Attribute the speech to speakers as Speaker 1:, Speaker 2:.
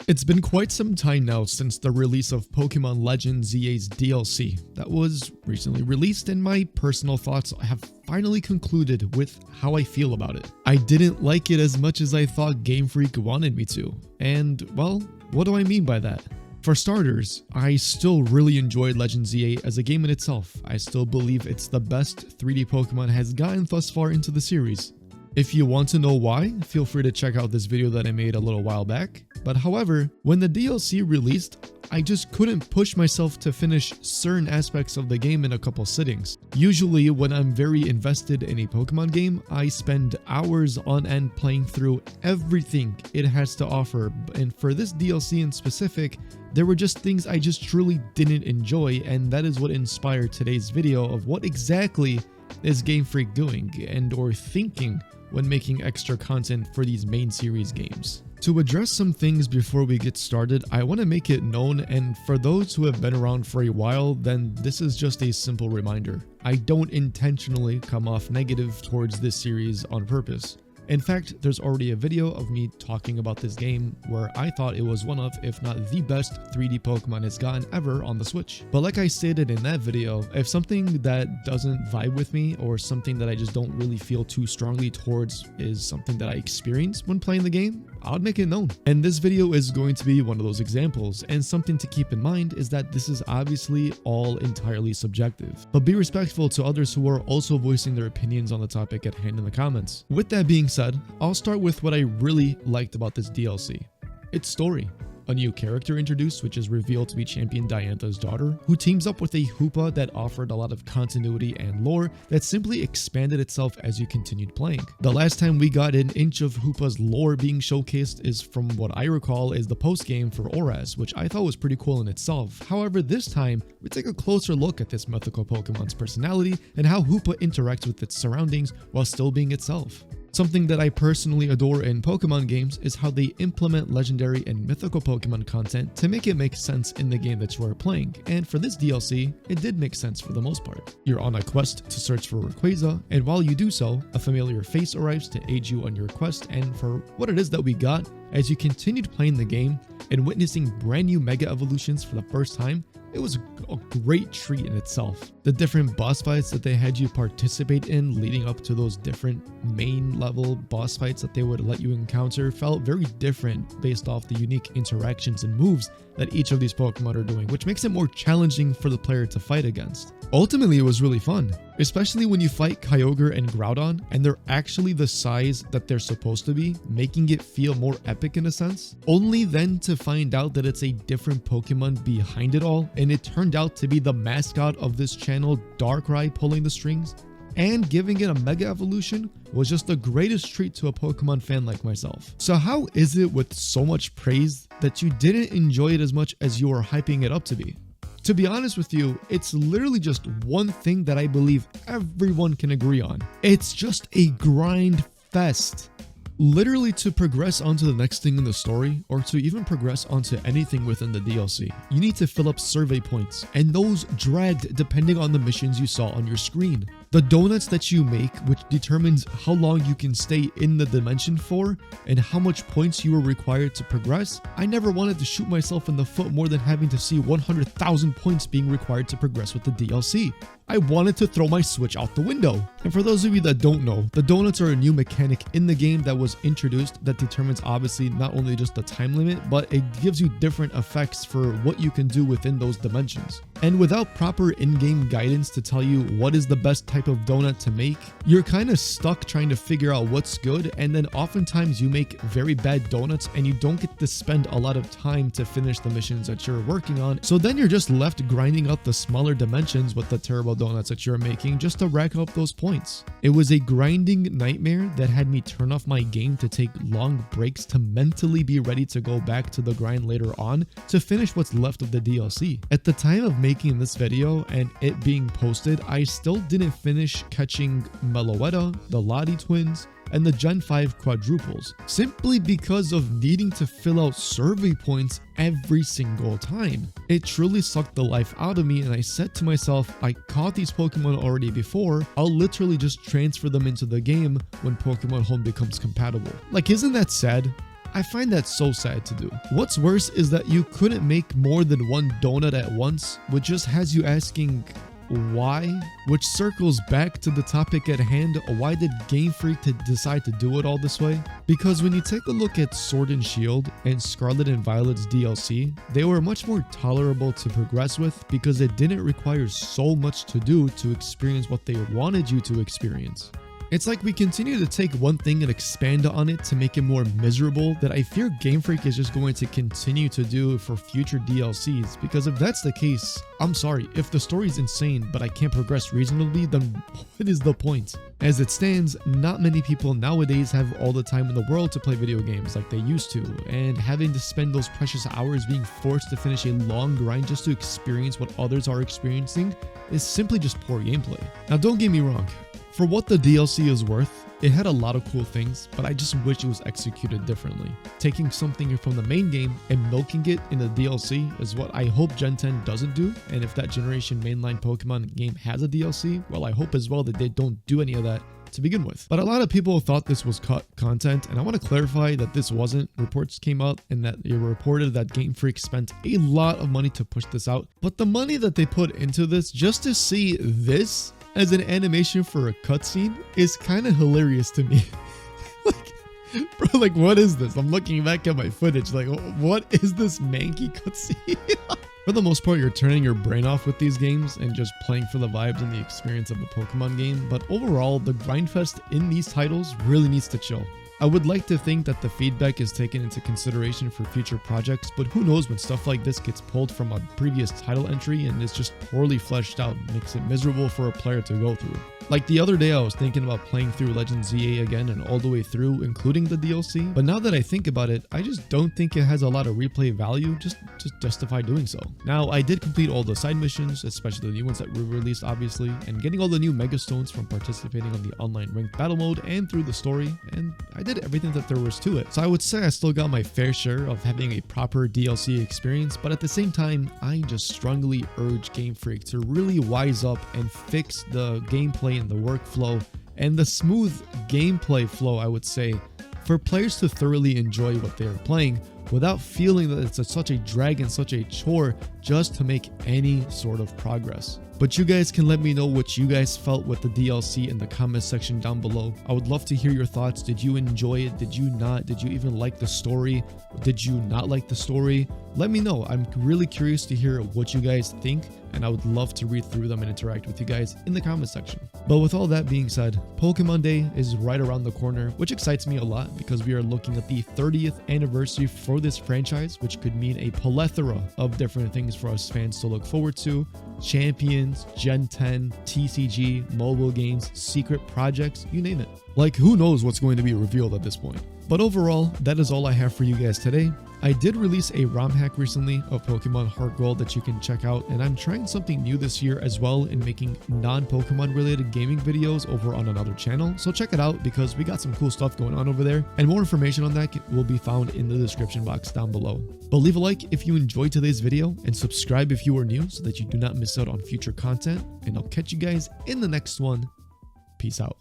Speaker 1: It's been quite some time now since the release of Pokemon Legends ZA's DLC that was recently released, and my personal thoughts have finally concluded with how I feel about it. I didn't like it as much as I thought Game Freak wanted me to, and well, what do I mean by that? For starters, I still really enjoyed Legends ZA as a game in itself. I still believe it's the best 3D Pokemon has gotten thus far into the series. If you want to know why, feel free to check out this video that I made a little while back. But however, when the DLC released, I just couldn't push myself to finish certain aspects of the game in a couple sittings. Usually when I'm very invested in a Pokemon game, I spend hours on end playing through everything it has to offer, and for this DLC in specific, there were just things I just truly didn't enjoy, and that is what inspired today's video of what exactly is Game Freak doing and or thinking when making extra content for these main series games. To address some things before we get started, I want to make it known, and for those who have been around for a while, then this is just a simple reminder. I don't intentionally come off negative towards this series on purpose. In fact, there's already a video of me talking about this game where I thought it was one of, if not the best 3D Pokemon has gotten ever on the Switch. But like I stated in that video, if something that doesn't vibe with me or something that I just don't really feel too strongly towards is something that I experienced when playing the game, I'll make it known. And this video is going to be one of those examples, and something to keep in mind is that this is obviously all entirely subjective. But be respectful to others who are also voicing their opinions on the topic at hand in the comments. With that being said, I'll start with what I really liked about this DLC. Its story. A new character introduced, which is revealed to be Champion Diantha's daughter, who teams up with a Hoopa that offered a lot of continuity and lore that simply expanded itself as you continued playing. The last time we got an inch of Hoopa's lore being showcased is, from what I recall, is the post-game for Oras, which I thought was pretty cool in itself. However, this time, we take a closer look at this mythical Pokemon's personality and how Hoopa interacts with its surroundings while still being itself. Something that I personally adore in Pokemon games is how they implement legendary and mythical Pokemon content to make it make sense in the game that you are playing, and for this DLC, it did make sense for the most part. You're on a quest to search for Rayquaza, and while you do so, a familiar face arrives to aid you on your quest, and for what it is that we got, as you continued playing the game and witnessing brand new Mega Evolutions for the first time, it was a great treat in itself. The different boss fights that they had you participate in leading up to those different main level boss fights that they would let you encounter felt very different based off the unique interactions and moves that each of these Pokemon are doing, which makes it more challenging for the player to fight against. Ultimately, it was really fun, especially when you fight Kyogre and Groudon and they're actually the size that they're supposed to be, making it feel more epic in a sense, only then to find out that it's a different Pokemon behind it all, and it turned out to be the mascot of this channel, Darkrai, pulling the strings. And giving it a Mega Evolution was just the greatest treat to a Pokemon fan like myself. So how is it with so much praise that you didn't enjoy it as much as you are hyping it up to be? To be honest with you, it's literally just one thing that I believe everyone can agree on. It's just a grind fest. Literally, to progress onto the next thing in the story, or to even progress onto anything within the DLC, you need to fill up survey points, and those dragged depending on the missions you saw on your screen. The donuts that you make, which determines how long you can stay in the dimension for, and how much points you are required to progress. I never wanted to shoot myself in the foot more than having to see 100,000 points being required to progress with the DLC. I wanted to throw my Switch out the window. And for those of you that don't know, the donuts are a new mechanic in the game that was introduced that determines obviously not only just the time limit, but it gives you different effects for what you can do within those dimensions. And without proper in-game guidance to tell you what is the best type of donut to make, you're kind of stuck trying to figure out what's good, and then oftentimes you make very bad donuts and you don't get to spend a lot of time to finish the missions that you're working on. So then you're just left grinding out the smaller dimensions with the terrible donuts that you're making just to rack up those points. It was a grinding nightmare that had me turn off my game to take long breaks to mentally be ready to go back to the grind later on to finish what's left of the DLC. At the time of making this video and it being posted, I still didn't finish catching Meloetta, the Lottie twins, and the Gen 5 quadruples, simply because of needing to fill out survey points every single time. It truly sucked the life out of me, and I said to myself, I caught these Pokemon already before, I'll literally just transfer them into the game when Pokemon Home becomes compatible. Like, isn't that sad? I find that so sad to do. What's worse is that you couldn't make more than one donut at once, which just has you asking why? Which circles back to the topic at hand, why did Game Freak decide to do it all this way? Because when you take a look at Sword and Shield and Scarlet and Violet's DLC, they were much more tolerable to progress with because it didn't require so much to do to experience what they wanted you to experience. It's like we continue to take one thing and expand on it to make it more miserable that I fear Game Freak is just going to continue to do for future DLCs, because if that's the case, I'm sorry, if the story is insane but I can't progress reasonably, then what is the point? As it stands, not many people nowadays have all the time in the world to play video games like they used to, and having to spend those precious hours being forced to finish a long grind just to experience what others are experiencing is simply just poor gameplay. Now don't get me wrong, for what the DLC is worth, it had a lot of cool things, but I just wish it was executed differently. Taking something from the main game and milking it in the DLC is what I hope Gen 10 doesn't do, and if that generation mainline Pokemon game has a DLC, well, I hope as well that they don't do any of that to begin with. But a lot of people thought this was cut content, and I want to clarify that this wasn't. Reports came out and that it reported that Game Freak spent a lot of money to push this out, but the money that they put into this just to see this as an animation for a cutscene is kind of hilarious to me. Bro, like, what is this? I'm looking back at my footage, like, what is this manky cutscene? For the most part, you're turning your brain off with these games and just playing for the vibes and the experience of a Pokemon game, but overall, the grindfest in these titles really needs to chill. I would like to think that the feedback is taken into consideration for future projects, but who knows when stuff like this gets pulled from a previous title entry and is just poorly fleshed out and makes it miserable for a player to go through. Like the other day I was thinking about playing through Legend ZA again and all the way through, including the DLC, but now that I think about it, I just don't think it has a lot of replay value just to justify doing so. Now, I did complete all the side missions, especially the new ones that were released obviously, and getting all the new Mega Stones from participating on the online ranked battle mode and through the story, and I did everything that there was to it. So I would say I still got my fair share of having a proper DLC experience, but at the same time, I just strongly urge Game Freak to really wise up and fix the gameplay and the workflow and the smooth gameplay flow, I would say, for players to thoroughly enjoy what they are playing without feeling that it's such a drag and such a chore just to make any sort of progress. But you guys can let me know what you guys felt with the DLC in the comment section down below. I would love to hear your thoughts. Did you enjoy it? Did you not? Did you even like the story? Did you not like the story? Let me know. I'm really curious to hear what you guys think, and I would love to read through them and interact with you guys in the comment section. But with all that being said, Pokemon Day is right around the corner, which excites me a lot because we are looking at the 30th anniversary for this franchise, which could mean a plethora of different things for us fans to look forward to. Champions, Gen 10, TCG, mobile games, secret projects, you name it. Like, who knows what's going to be revealed at this point. But overall, that is all I have for you guys today. I did release a ROM hack recently of Pokemon Heart Gold that you can check out, and I'm trying something new this year as well in making non-Pokemon related gaming videos over on another channel, so check it out because we got some cool stuff going on over there, and more information on that will be found in the description box down below. But leave a like if you enjoyed today's video, and subscribe if you are new so that you do not miss out on future content, and I'll catch you guys in the next one. Peace out.